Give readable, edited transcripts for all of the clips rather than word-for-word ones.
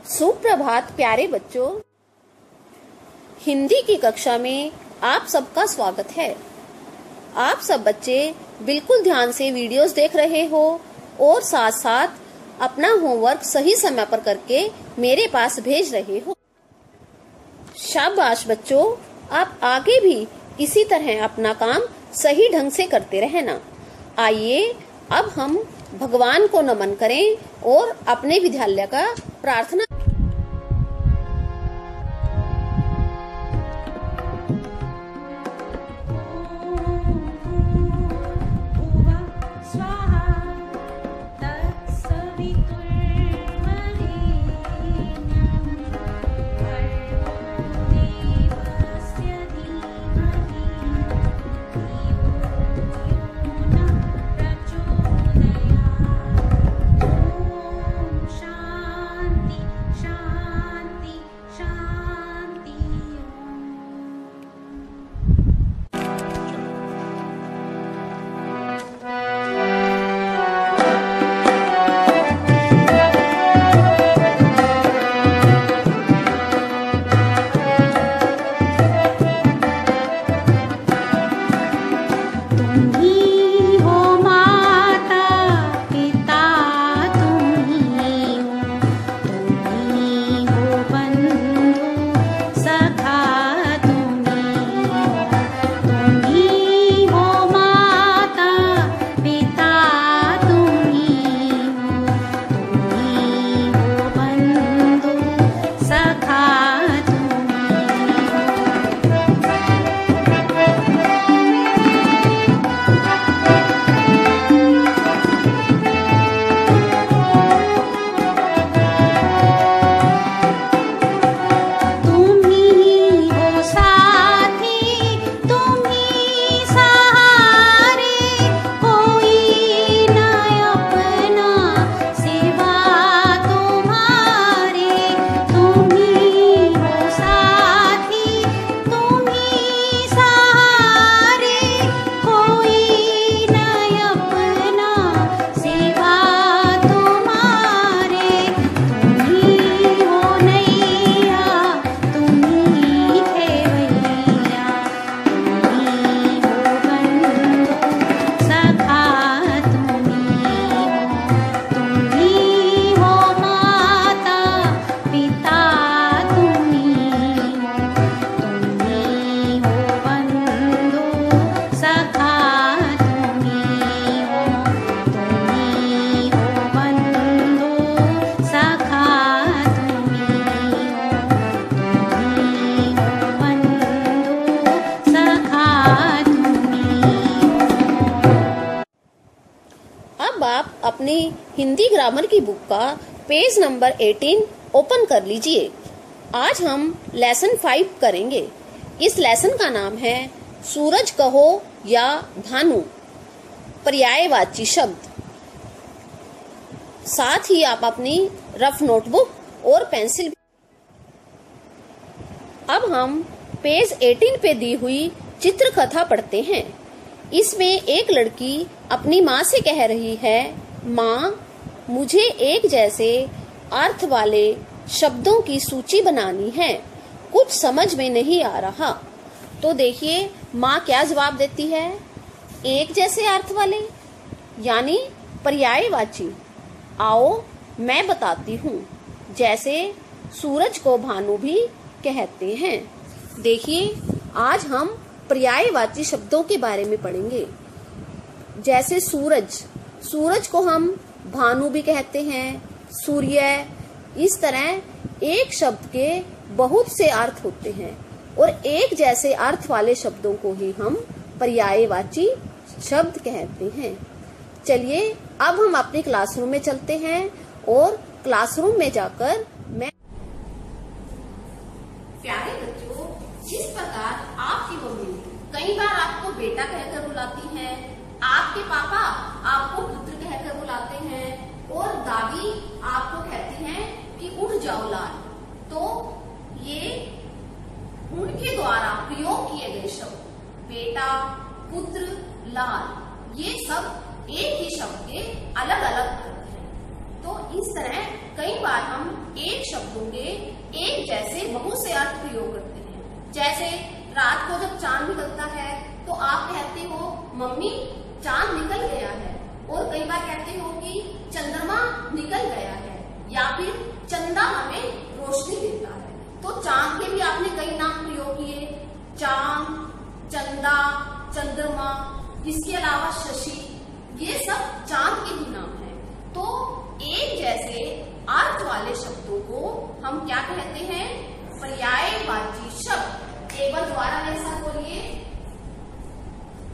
सुप्रभात प्यारे बच्चों, हिंदी की कक्षा में आप सबका स्वागत है। आप सब बच्चे बिल्कुल ध्यान से वीडियोस देख रहे हो और साथ साथ अपना होमवर्क सही समय पर करके मेरे पास भेज रहे हो। शाबाश बच्चों, आप आगे भी इसी तरह अपना काम सही ढंग से करते रहना। आइए अब हम भगवान को नमन करें और अपने विद्यालय का प्रार्थना। आप अपनी हिंदी ग्रामर की बुक का पेज नंबर 18 ओपन कर लीजिए। आज हम लेसन 5 करेंगे। इस लेसन का नाम है सूरज कहो या भानु, पर्यायवाची शब्द। साथ ही आप अपनी रफ नोटबुक और पेंसिल। अब हम पेज 18 पे दी हुई चित्रकथा पढ़ते हैं। इसमें एक लड़की अपनी माँ से कह रही है, माँ मुझे एक जैसे अर्थ वाले शब्दों की सूची बनानी है, कुछ समझ में नहीं आ रहा। तो देखिए माँ क्या जवाब देती है। एक जैसे अर्थ वाले यानी पर्यायवाची। आओ मैं बताती हूँ। जैसे सूरज को भानु भी कहते हैं। देखिए आज हम पर्यायवाची शब्दों के बारे में पढ़ेंगे। जैसे सूरज, सूरज को हम भानु भी कहते हैं, सूर्य। इस तरह एक शब्द के बहुत से अर्थ होते हैं और एक जैसे अर्थ वाले शब्दों को ही हम पर्यायवाची शब्द कहते हैं। चलिए अब हम अपने क्लासरूम में चलते हैं और क्लासरूम में जाकर मैं प्यारे बच्चों, जिस प्रकार आपकी मम्मी कई बार आपको बेटा कहकर बुलाती है, आपके पापा आपको पुत्र कहकर बुलाते हैं और दादी आपको कहती हैं कि उठ जाओ लाल, तो ये उनके द्वारा प्रयोग किए गए शब्द बेटा, पुत्र, लाल, ये सब एक ही शब्द के अलग अलग अर्थ हैं। तो इस तरह कई बार हम एक शब्दों के एक जैसे बहुत से अर्थ प्रयोग करते हैं। जैसे रात को जब चांद निकलता है तो आप कहते हो मम्मी चांद निकल गया है, और कई बार कहते हो कि चंद्रमा निकल गया है, या फिर चंदा हमें रोशनी देता है। तो चांद के भी आपने कई नाम प्रयोग किए, चांद, चंदा, चंद्रमा, इसके अलावा शशि, ये सब चांद के ही नाम हैं। तो एक जैसे अर्थ वाले शब्दों को हम क्या कहते हैं? पर्यायवाची शब्द। एक बार दोबारा मेरे साथ बोलिए,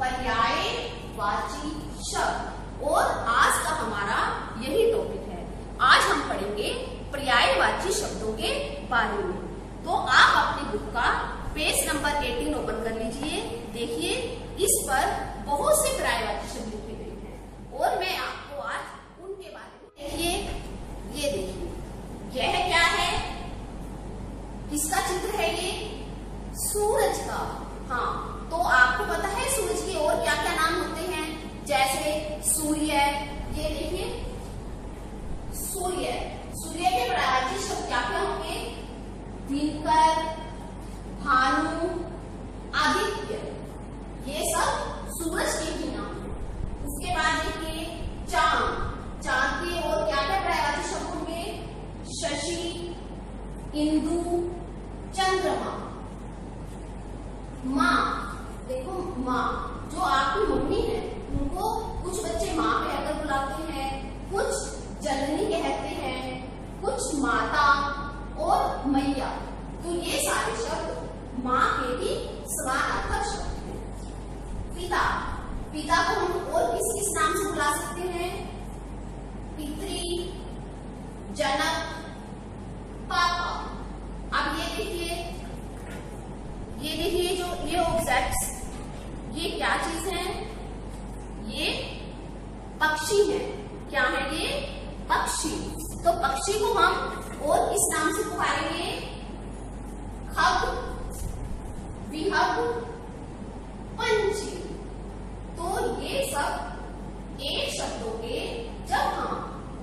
पर्यायवाची शब्द। और आज का हमारा यही टॉपिक है। आज हम पढ़ेंगे पर्यायवाची शब्दों के बारे में। तो आप अपनी बुक का पेज नंबर 18 ओपन कर लीजिए। देखिए, इस पर बहुत से पर्यायवाची शब्द लिखे गए हैं और मैं आपको आज उनके बारे में देखिए। ये देखिए, यह क्या है? किसका चित्र है ये? सूरज का। हाँ, तो आपको पता है सूरज के और क्या क्या नाम होते हैं? जैसे सूर्य, ये देखिए सूर्य। सूर्य के पर्यायवाची शब्द क्या क्या होंगे? दिनकर, भानु, आदित्य, ये सब सूरज के भी नाम हैं। उसके बाद देखिए चांद। चांद के और क्या क्या पर्यायवाची शब्द होंगे? शशि, इंदु, चंद्रमा। माँ, देखो माँ, जो आपकी मम्मी है उनको कुछ बच्चे माँ कहकर बुलाते हैं, कुछ जननी कहते हैं, कुछ माता और मैया। तो ये सारे शब्द माँ के भी समानार्थक शब्द हैं। पिता, पिता को हम और किस किस नाम से बुला सकते हैं? पितृ, जनक, पापा। अब ये देखिए जो ये ऑब्जेक्ट्स, ये क्या चीज है? ये पक्षी है। क्या है ये? पक्षी। तो पक्षी को हम और किस नाम से पुकारेंगे? खग, विहग, पंछी। तो ये सब एक शब्दों के जब हम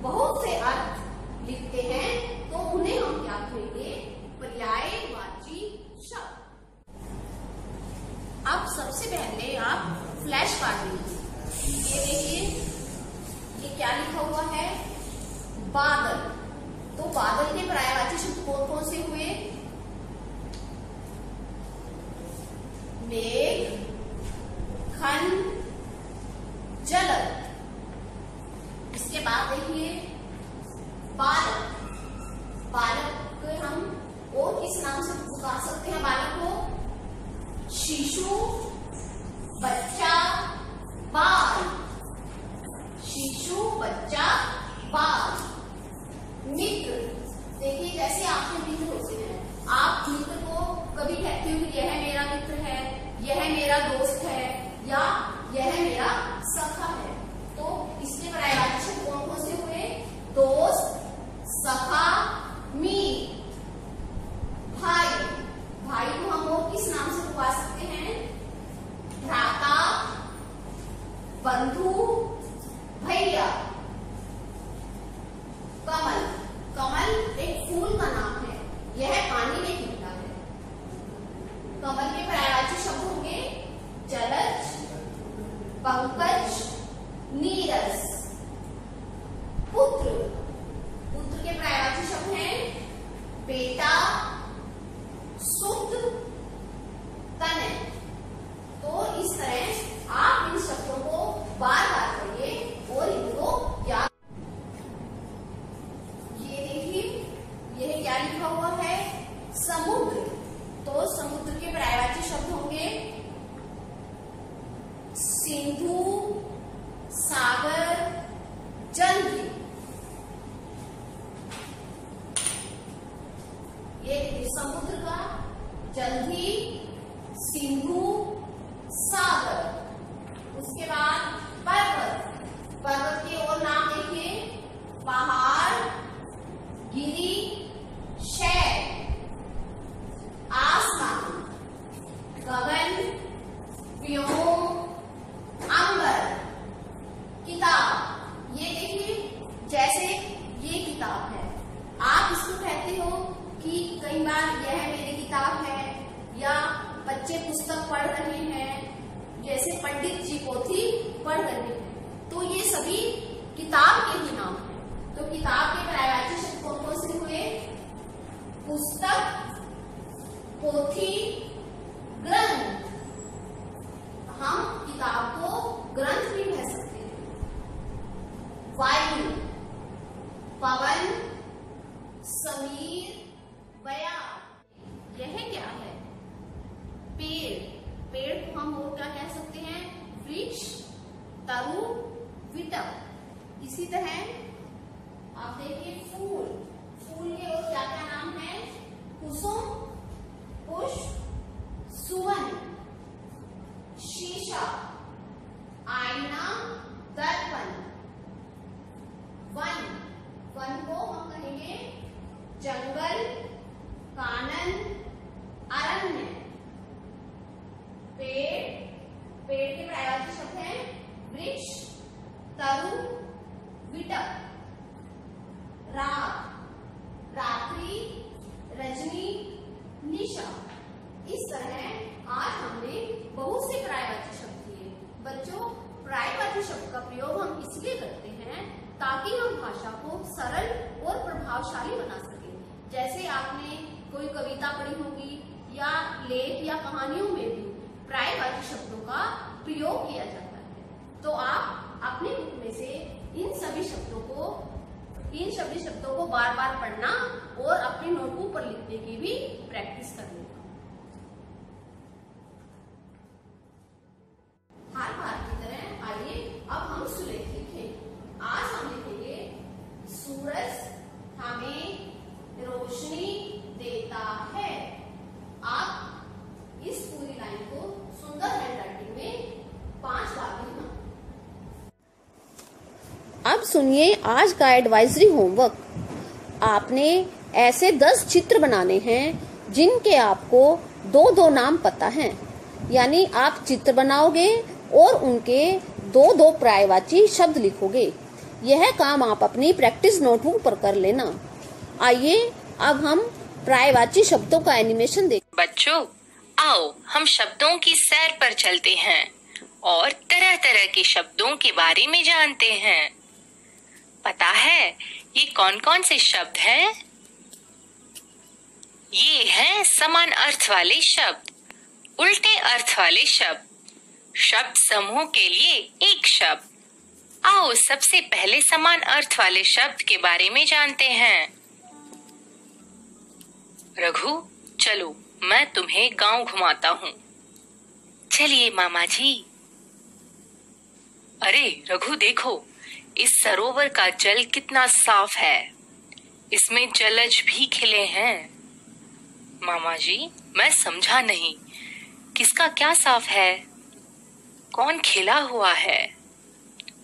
बहुत से अर्थ लिखते हैं तो उन्हें हम क्या कहेंगे? पर्यायवाची शब्द। अब सबसे पहले आप फ्लैश कार्ड लीजिए। ये देखिए, ये क्या लिखा हुआ है? बादल। तो बादल के पर्यायवाची शब्द कौन कौन से हुए? मेघ, घन, जलद। इसके बाद देखिए बालक। बालक को हम और किस नाम से पुकार सकते हैं? बालक को शिशु, बच्चा, बाल। शिशु, बच्चा, बाल। मित्र, देखिए जैसे आपके मित्र होते हैं, आप मित्र को कभी कहते हो कि यह मेरा मित्र है, यह मेरा दोस्त है, या यह मेरा सखा है। तो इसके पर्यायवाची शब्द कौन कौन से हुए? दोस्त, सखा, मित्र। भाई, भाई को हम और किस नाम से पुकार सकते हैं? भ्राता, बंधु, भैया। कमल, कमल एक फूल का नाम है, यह पानी में खिलता है। कमल के पर्यायवाची शब्द होंगे जलज, पंकज, नीरस। पुत्र, पुत्र के पर्यायवाची शब्द हैं बेटा, सुत, तनय। तो इस तरह आप इन शब्दों को बार बार करिए और इनको याद। ये देखिए, यह क्या लिखा हुआ है? समुद्र। तो समुद्र के पर्यायवाची शब्द होंगे सिंधु, सागर, जलधि। ये समुद्र का जलधि, सिंधु, सागर। उसके बाद पर्वत। पर्वत के और नाम देखिए, पहाड़, गिरी, शैल। आसमान, गगन, व्योम, अंबर। किताब, ये देखिए जैसे ये किताब है, कहते हो कि कई बार यह मेरी किताब है या बच्चे पुस्तक पढ़ रहे हैं, जैसे पंडित जी पोथी पढ़ रहे हैं, तो ये सभी किताब के ही नाम हैं। तो किताब के पर्यायवाची शब्द कौन कौन से हुए? पुस्तक, पोथी, ग्रंथ। हम किताब को ग्रंथ भी कह सकते हैं। वायु, पवन, समीर, बयार। यह क्या है? पेड़। पेड़ को हम और क्या कह सकते हैं? वृक्ष, तरु, विटप। इसी तरह आप देखिए फूल। फूल के और क्या क्या नाम है? कुसुम, पुष्प, सुवन, शीशा, आईना, दर्पण। वन। वन को हम कहेंगे जंगल, कानन, अरण्य। पेड़। पेड़ के पर्यायवाची शब्द हैं वृक्ष, तरु, विटप। रात, रात्रि, रजनी, निशा। इस तरह आज हमने बहुत से पर्यायवाची शब्द किए। बच्चों, पर्यायवाची शब्द का प्रयोग हम इसलिए करते हैं ताकि हम भाषा को सरल और प्रभावशाली बना सके। जैसे आपने कोई कविता पढ़ी होगी या लेख या कहानियों में भी पर्यायवाची शब्दों का प्रयोग किया जाता है। तो आप अपने बुक में से इन सभी शब्दों को बार बार पढ़ना और अपनी नोटबुक पर लिखने की भी प्रैक्टिस करनी। हर बार की तरह आइए अब हम सुलेख लिखें। आज हम लिखेंगे सूरज हमें रोशनी देता है। आप इस पूरी लाइन को सुंदर हैंडराइटिंग में 5 बार लिखना। अब सुनिए आज का एडवाइजरी होमवर्क। आपने ऐसे 10 चित्र बनाने हैं जिनके आपको 2-2 नाम पता हैं। यानी आप चित्र बनाओगे और उनके 2-2 पर्यायवाची शब्द लिखोगे। यह काम आप अपनी प्रैक्टिस नोटबुक पर कर लेना। आइए अब हम पर्यायवाची शब्दों का एनिमेशन देखें। बच्चों, आओ हम शब्दों की सैर पर चलते हैं और तरह तरह के शब्दों के बारे में जानते हैं। पता है ये कौन कौन से शब्द हैं? ये हैं समान अर्थ वाले शब्द, उल्टे अर्थ वाले शब्द, शब्द समूह के लिए एक शब्द। आओ सबसे पहले समान अर्थ वाले शब्द के बारे में जानते हैं। रघु, चलो मैं तुम्हें गांव घुमाता हूँ। चलिए मामा जी। अरे रघु, देखो इस सरोवर का जल कितना साफ है। इसमें जलज भी खिले हैं। मामा जी, मैं समझा नहीं, किसका क्या साफ है? कौन खिला हुआ है?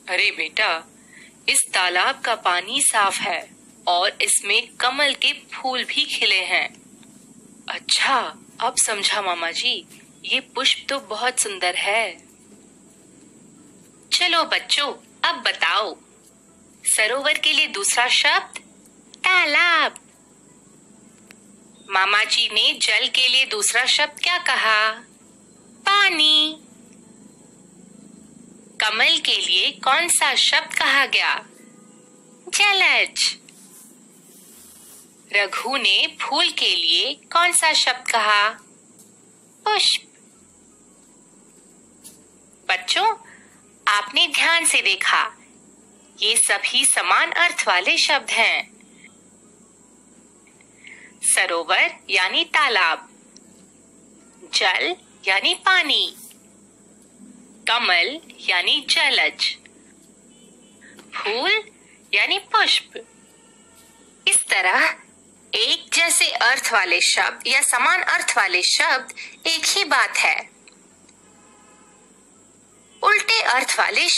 अरे बेटा, इस तालाब का पानी साफ है और इसमें कमल के फूल भी खिले हैं। अच्छा, अब समझा मामा जी, ये पुष्प तो बहुत सुंदर है। चलो बच्चों, अब बताओ सरोवर के लिए दूसरा शब्द? तालाब। मामा जी ने जल के लिए दूसरा शब्द क्या कहा? पानी। कमल के लिए कौन सा शब्द कहा गया? जलज। रघु ने फूल के लिए कौन सा शब्द कहा? पुष्प। बच्चों, आपने ध्यान से देखा, ये सभी समान अर्थ वाले शब्द हैं। सरोवर यानी तालाब, जल यानी पानी, कमल यानी जलज, फूल यानी पुष्प। इस तरह एक जैसे अर्थ वाले शब्द या समान अर्थ वाले शब्द एक ही बात है। उल्टे अर्थ वाले